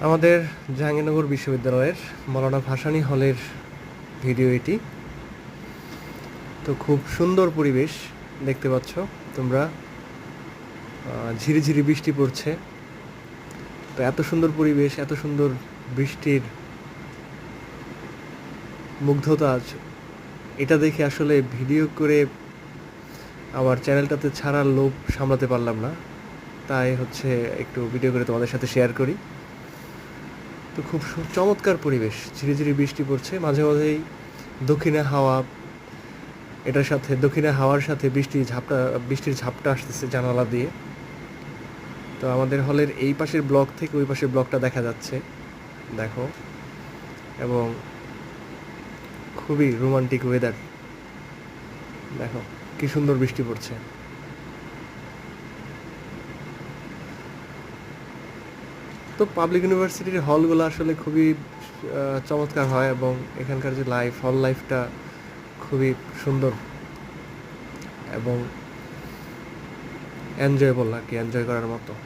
আমাদের জাহাঙ্গীরনগর বিশ্ববিদ্যালয়ের মৌলানা ভাসানী হলের ভিডিও এটি। তো খুব সুন্দর পরিবেশ দেখতে পাচ্ছ তোমরা, ঝিরিঝিরি বৃষ্টি পড়ছে। তো এত সুন্দর পরিবেশ, এত সুন্দর বৃষ্টির মুগ্ধতা এটা দেখে আসলে ভিডিও করে আমার চ্যানেলটাতে ছাড়ার লোভ সামলাতে পারলাম না, তাই হচ্ছে একটু ভিডিও করে তোমাদের সাথে শেয়ার করি। তো খুব চমৎকার পরিবেশ, ঝিরিঝিরি বৃষ্টি পড়ছে, মাঝে মাঝেই দক্ষিণে হাওয়া, এটার সাথে দক্ষিণে হাওয়ার সাথে বৃষ্টির ঝাপটা আসতেছে জানালা দিয়ে। তো আমাদের হলের এই পাশের ব্লক থেকে ওই পাশের ব্লকটা দেখা যাচ্ছে, দেখো। এবং খুবই রোমান্টিক ওয়েদার, দেখো কি সুন্দর বৃষ্টি পড়ছে। তো পাবলিক ইউনিভার্সিটির হলগুলো আসলে খুবই চমৎকার হয়, এবং এখানকার যে হল লাইফটা খুবই সুন্দর এবং এনজয়েবল আর কি, এনজয় করার মতো।